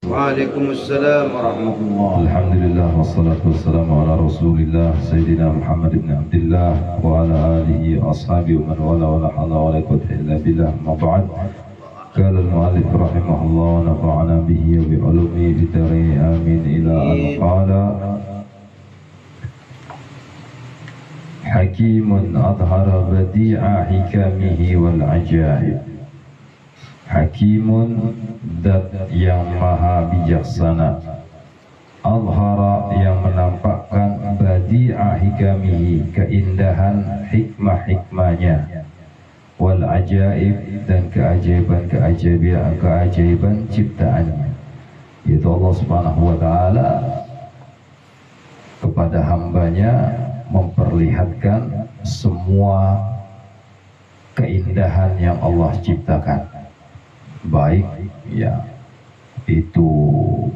Waalaikumsalam warahmatullahi. Alhamdulillah wassalatu wassalamu ala Rasulillah Sayyidina Muhammad ibn Abdullah wa ala alihi wa ashabihi wa man wala wa la hawla wa la quwwata illa billah. Ma ba'd. Qala al-mu'allif rahimahullah wa nafa'ana bihi wa bi ulumihi fid dharain amin ila an qala Hakimun adhara badi'a hikamihi wal ajaib. Hakimun, dat yang maha bijaksana, azhara, yang menampakkan, badi'a hikamihi, keindahan hikmah-hikmahnya, wal ajaib, dan keajaiban ciptaannya, yaitu Allah subhanahu wa ta'ala kepada hambanya memperlihatkan semua keindahan yang Allah ciptakan, baik ya itu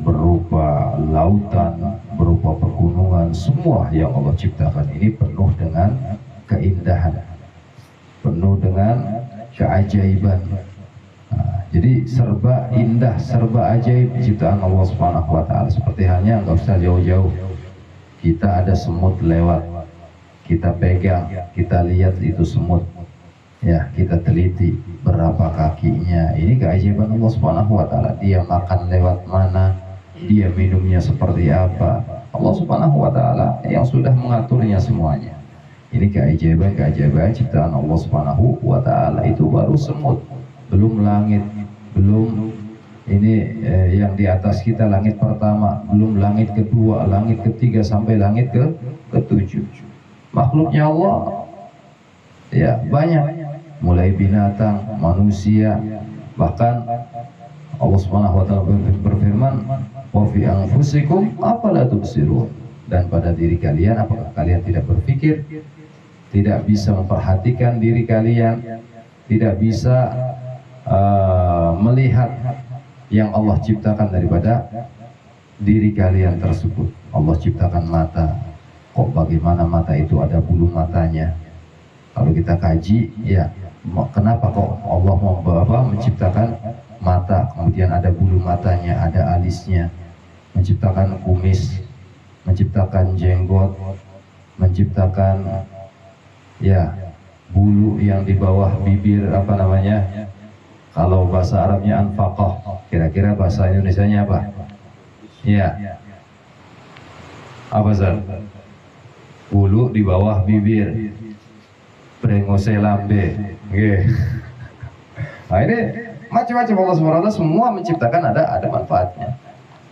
berupa lautan, berupa pegunungan, semua yang Allah ciptakan ini penuh dengan keindahan, penuh dengan keajaiban. Nah, jadi serba indah, serba ajaib ciptaan Allah Subhanahu wa ta'ala. Seperti halnya nggak usah jauh-jauh, kita ada semut lewat, kita pegang, kita lihat itu semut, ya kita teliti berapa kakinya. Ini keajaiban Allah Subhanahu wa ta'ala. Dia makan lewat mana, dia minumnya seperti apa, Allah Subhanahu wa ta'ala yang sudah mengaturnya semuanya. Ini keajaiban ciptaan Allah Subhanahu wa ta'ala. Itu baru semut, belum langit, belum ini yang di atas kita, langit pertama, belum langit kedua, langit ketiga, sampai langit ketujuh. Makhluknya Allah ya banyak, mulai binatang, manusia, bahkan Allah Subhanahu wa ta'ala berfirman, wa fi anfusikum afala tubsirun, dan pada diri kalian apakah kalian tidak berpikir, tidak bisa memperhatikan diri kalian, tidak bisa melihat yang Allah ciptakan daripada diri kalian tersebut. Allah ciptakan mata, kok bagaimana mata itu ada bulu matanya? Kalau kita kaji, ya kenapa kok Allah menciptakan mata, kemudian ada bulu matanya, ada alisnya, menciptakan kumis, menciptakan jenggot, menciptakan ya bulu yang di bawah bibir, apa namanya, kalau bahasa Arabnya anfaqah, kira-kira bahasa Indonesianya apa? Ya, apa Zat? Bulu di bawah bibir, brengose lambe. Nah ini macam-macam Allah Subhanahu wa ta'ala semua menciptakan, ada manfaatnya.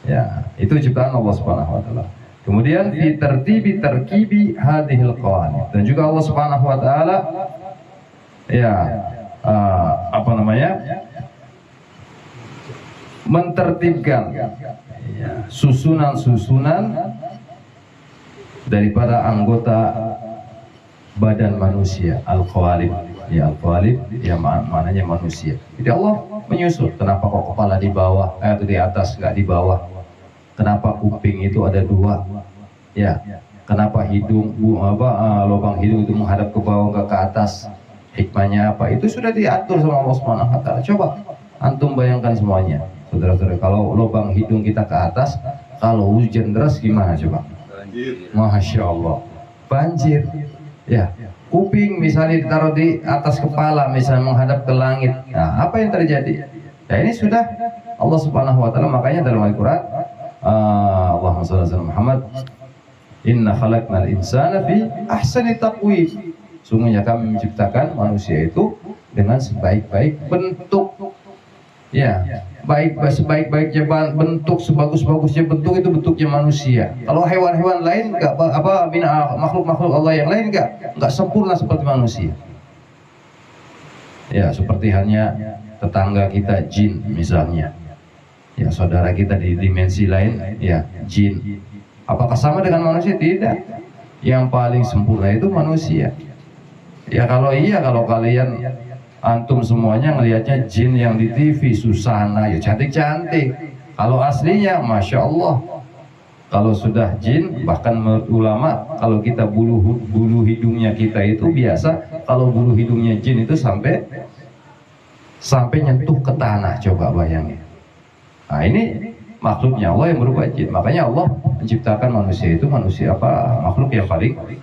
Ya, itu ciptaan Allah Subhanahu wa ta'ala. Kemudian fi tarkibi hadhil qawanin, dan juga Allah Subhanahu wa ta'ala ya mentertibkan ya, susunan daripada anggota badan manusia, al-qawalib, ya al-qawalib ya maknanya manusia. Jadi Allah menyusun, kenapa kok kepala di bawah atau di atas, nggak di bawah? Kenapa kuping itu ada dua? Ya, kenapa hidung lubang hidung itu menghadap ke bawah ke atas? Hikmahnya apa? Itu sudah diatur sama Allah Subhanahu wa ta'ala. Coba antum bayangkan semuanya, saudara-saudara, kalau lubang hidung kita ke atas, kalau hujan deras gimana coba? Masya Allah, banjir. Ya, kuping misalnya ditaruh di atas kepala, misalnya menghadap ke langit, nah apa yang terjadi? Ya ini sudah Allah Subhanahu wa ta'ala. Makanya dalam Al-Quran, Allahumma shalli ala Muhammad, inna khalaqnal insana fi ahsani taqwim, sungguhnya kami menciptakan manusia itu dengan sebaik-baik bentuk. Ya, sebaik-baiknya bentuk, sebagus-bagusnya bentuk itu bentuknya manusia. Kalau hewan-hewan lain enggak, makhluk-makhluk Allah yang lain enggak sempurna seperti manusia. Ya, seperti halnya tetangga kita jin misalnya. Ya, saudara kita di dimensi lain, ya, jin. Apakah sama dengan manusia? Tidak. Yang paling sempurna itu manusia. Ya kalau kalian antum semuanya ngelihatnya jin yang di TV, Susana, ya cantik-cantik. Kalau aslinya, Masya Allah. Kalau sudah jin, bahkan menurut ulama, kalau kita bulu hidungnya kita itu biasa, kalau bulu hidungnya jin itu sampai nyentuh ke tanah, coba bayangin. Nah ini makhluknya Allah yang berubah jin. Makanya Allah menciptakan manusia itu makhluk yang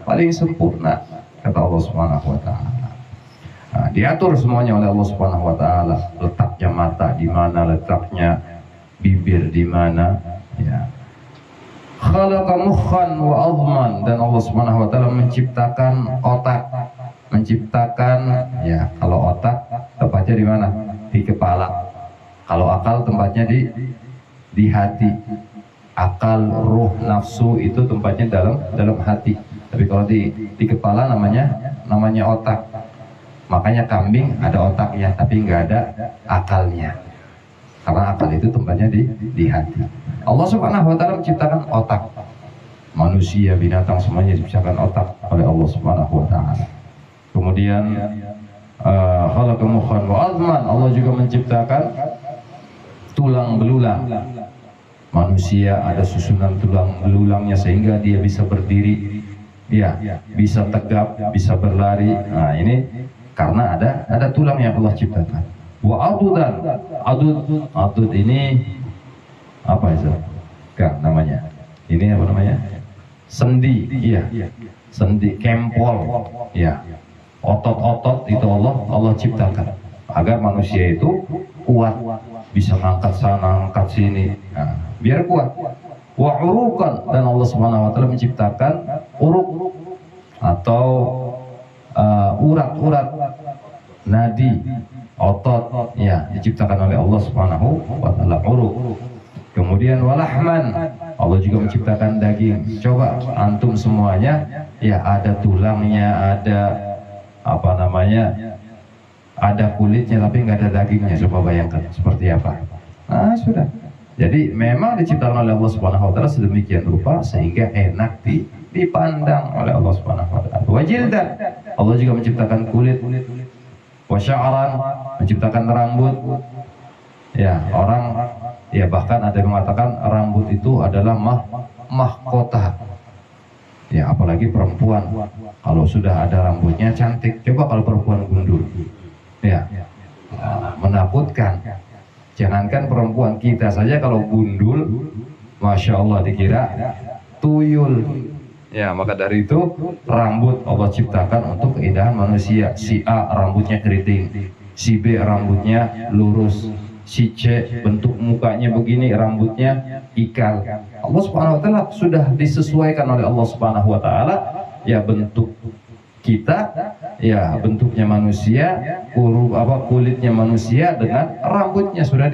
paling sempurna, kata Allah Subhanahu wa taala. Nah, diatur semuanya oleh Allah Subhanahu wa taala. Letaknya mata di mana, letaknya bibir di mana, ya. Khalaqa mukhan wa azman, dan Allah Subhanahu wa taala menciptakan otak, ya, kalau otak tempatnya di mana? Di kepala. Kalau akal tempatnya di hati. Akal, ruh, nafsu itu tempatnya dalam hati. Tapi kalau di kepala namanya otak. Makanya kambing ada otaknya tapi nggak ada akalnya. Karena akal itu tempatnya di hati. Allah Subhanahu wa taala menciptakan otak. Manusia, binatang semuanya diciptakan otak oleh Allah Subhanahu wa taala. Kemudian khalaqa mukhan wa azman, Allah juga menciptakan tulang belulang. Manusia ada susunan tulang belulangnya sehingga dia bisa berdiri, ya, bisa tegap, bisa berlari. Nah, ini karena ada tulang yang Allah ciptakan. Wa adudan, adud ini apa itu? Kan namanya. Ini apa namanya? Sendi, iya. Sendi, kempol, ya. Otot-otot itu Allah ciptakan agar manusia itu kuat, bisa ngangkat sana, angkat sini. Nah, biar kuat. Wa urukan, dan Allah Subhanahu wa taala menciptakan uruk atau urat-urat nadi, otot, ya, diciptakan oleh Allah Subhanahu wa taala, uruk. Kemudian walahman, Allah juga menciptakan daging. Coba antum semuanya, ya, ada tulangnya, ada ada kulitnya tapi nggak ada dagingnya. Coba bayangkan seperti apa. Nah, sudah. Jadi memang diciptakan oleh Allah Subhanahu wa taala sedemikian rupa sehingga enak dipandang oleh Allah Subhanahu wa taala. Wa jildan, Allah juga menciptakan kulit. Wa sya'ran, menciptakan rambut. Ya, orang, ya, bahkan ada yang mengatakan rambut itu adalah mahkota. Ya, apalagi perempuan, kalau sudah ada rambutnya cantik. Coba kalau perempuan gundul, ya, menakutkan. Jangankan perempuan, kita saja kalau gundul, masya Allah, dikira tuyul. Ya, maka dari itu rambut Allah ciptakan untuk keindahan manusia. Si A rambutnya keriting, si B rambutnya lurus, si C bentuk mukanya begini, rambutnya ikal. Allah Subhanahu wa taala sudah disesuaikan oleh Allah Subhanahu wa taala, ya, bentuk kita, ya, bentuknya manusia, kulitnya manusia dengan rambutnya sudah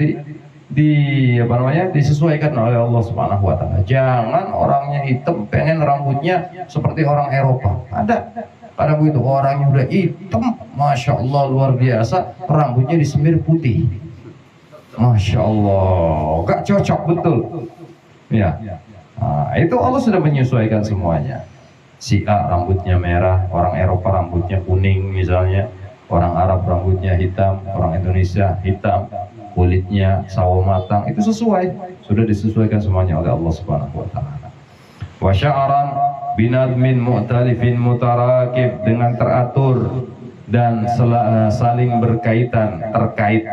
disesuaikan oleh Allah Subhanahu wa taala. Jangan orangnya hitam pengen rambutnya seperti orang Eropa. Ada begitu, orangnya udah hitam, masya Allah luar biasa, rambutnya disemir putih. Masya Allah, gak cocok betul. Ya, nah, itu Allah sudah menyesuaikan semuanya. Si A rambutnya merah, orang Eropa rambutnya kuning misalnya, orang Arab rambutnya hitam, orang Indonesia hitam, kulitnya sawo matang, itu sesuai, sudah disesuaikan semuanya oleh Allah Subhanahu wa taala. Wa sya'ran binadmin mu'talifin mutarakib, dengan teratur dan saling berkaitan, terkait.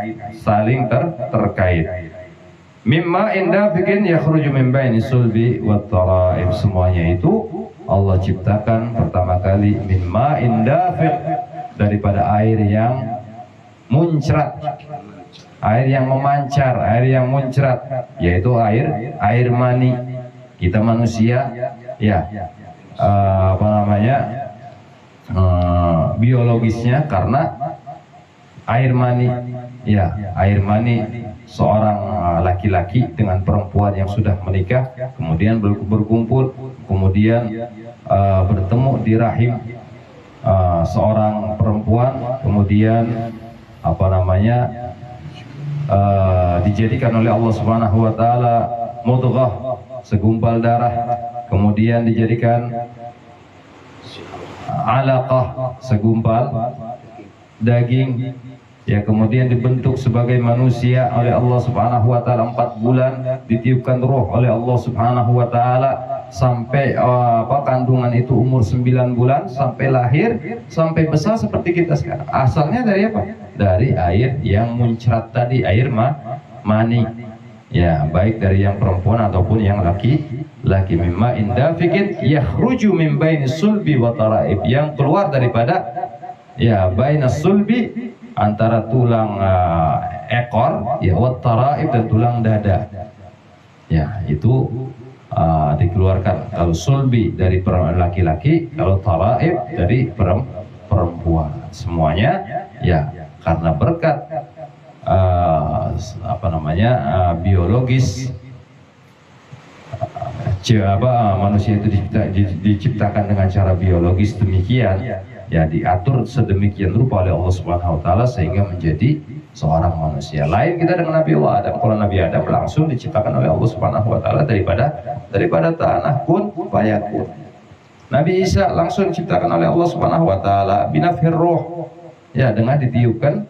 Mimma inda bikin yakhruju min baini sulbi wat tara'ib, semuanya itu Allah ciptakan pertama kali mimma inda daripada air yang muncrat, air yang memancar, air yang muncrat, yaitu air mani. Kita manusia, ya, biologisnya karena air mani, ya, air mani seorang laki-laki dengan perempuan yang sudah menikah, kemudian berkumpul, kemudian bertemu di rahim seorang perempuan, kemudian dijadikan oleh Allah Subhanahu wa taala mudghah, segumpal darah, kemudian dijadikan alaqah, segumpal daging, ya, kemudian dibentuk sebagai manusia oleh Allah Subhanahu wa taala 4 bulan, ditiupkan roh oleh Allah Subhanahu wa taala sampai kandungan itu umur 9 bulan, sampai lahir, sampai besar seperti kita sekarang. Asalnya dari apa? Dari air yang muncrat tadi, air mani. Ya, baik dari yang perempuan ataupun yang laki-laki. Mimma indafikin yakhruju min baini sulbi wa taraib, yang keluar daripada ya bainas sulbi, antara tulang ekor ya, wa taraib, dan tulang dada. Ya, itu dikeluarkan. Kalau sulbi dari laki-laki, kalau taraib dari perempuan. Semuanya ya karena berkat biologis, manusia itu diciptakan dengan cara biologis demikian, ya diatur sedemikian rupa oleh Allah Subhanahu wa taala sehingga menjadi seorang manusia. Lain kita dengan Nabi Allah Adam. Kalau Nabi Adam langsung diciptakan oleh Allah Subhanahu wa taala daripada tanah, kun fayakun. Nabi Isa langsung diciptakan oleh Allah Subhanahu wa taala binafhir ruh, ya dengan ditiupkan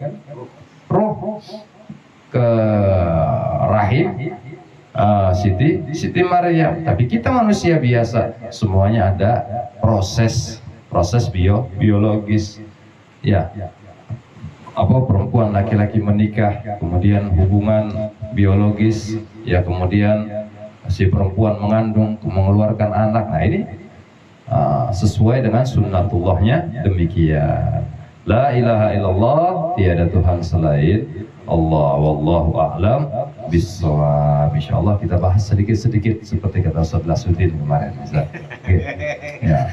ruh ke rahim Siti Maryam. Tapi kita manusia biasa, semuanya ada proses biologis. Ya, perempuan laki-laki menikah, kemudian hubungan biologis, ya kemudian si perempuan mengandung, mengeluarkan anak. Nah ini sesuai dengan sunnatullahnya demikian. La ilaha illallah, tiada Tuhan selain Allah, wallahu a'lam bishawab. Insyaallah kita bahas sedikit-sedikit seperti kata Ustaz Lasudin kemarin. Ya,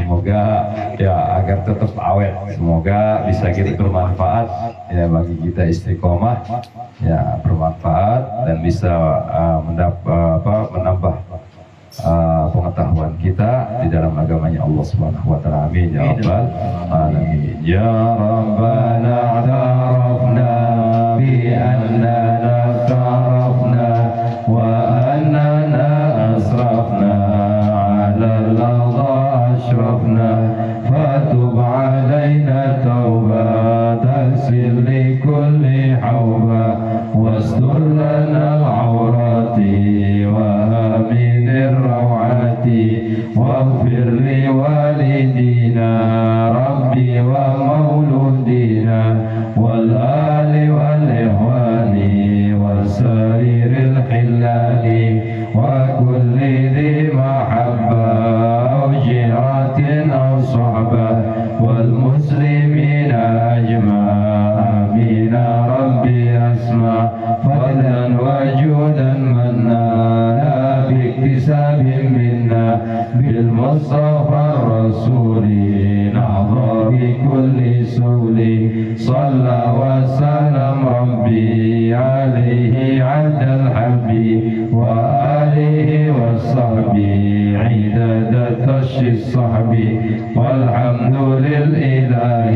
semoga ya agar tetap awet, semoga bisa kita bermanfaat ya bagi kita istiqomah, ya bermanfaat dan bisa menambah pengetahuan kita di dalam agamanya Allah Subhanahu wa taala. Amin ya rabbal alamin. Ya rabbana a'tarafna bi annana tarafna wa annana asrafna 'ala al-ladha ashrafna fatub 'alaina tauba taghfir li kulli hawba wastur lana al-'awrati wa amin الروعات واغفر لوالدينا ربي ومولودينا والآل والإخوان وسائر الحلال وكل ذي محبة أو جهة أو صحبة والمسلمين أجمع آمين ربي أسمع فضلا وجودا منا باكتساب منا بالمصطفى الرسول نحظى بكل سول صلى وسلم ربي عليه عبد الحبيب وآله وصحبه عدد تش الصحب والحمد للإله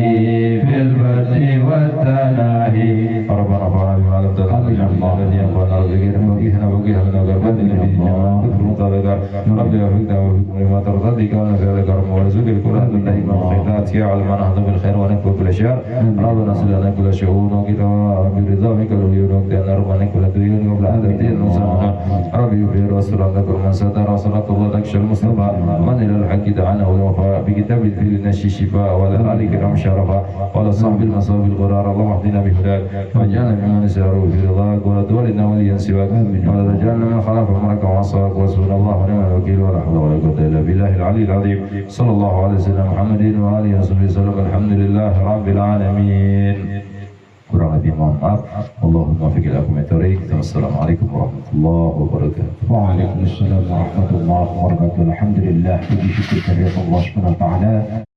في البدء والتناهي ربنا فرح بما لم تدعنا الله الذي ينفعنا بغير بغينا بغينا من غربة الدنيا مطابقا رب يوفقنا وفقكم لما ترضى كون في هذا الكرم ورزق القرآن بالله من الخيرات يا علم نهضم بالخير ونكفى كل شر ربنا صل لنا كل شؤون وكتاب رب رضا منك العيون وقتنا ربنا كل ديون قبل عدد المسلمين ربي يغفر رسول الله من ستر وصلاة الله تكشى المصطفى من إلى الحق دعانا والوفاء بكتاب الفيل النشي شفاء ولا آل كرام شرفا ولا صحب المصاب الغرار اللهم اهدنا بهداك واجعلنا ممن سيروا في رضاك ولا تولنا وليا سواك ولا تجعلنا من خلاف امرك وعصاك وحسبنا الله ونعم الوكيل ولا حول ولا قوة إلا بالله العلي العظيم صلى الله على سيدنا محمد وآله وصحبه وسلم الحمد لله رب العالمين. Kurang lebih mohon maaf. Allahumma fiqil akum etorik. Wassalamualaikum warahmatullahi wabarakatuh. Waalaikumsalam warahmatullahi wabarakatuh. Alhamdulillah, puji syukur kehadirat Allah Subhanahu wa taala.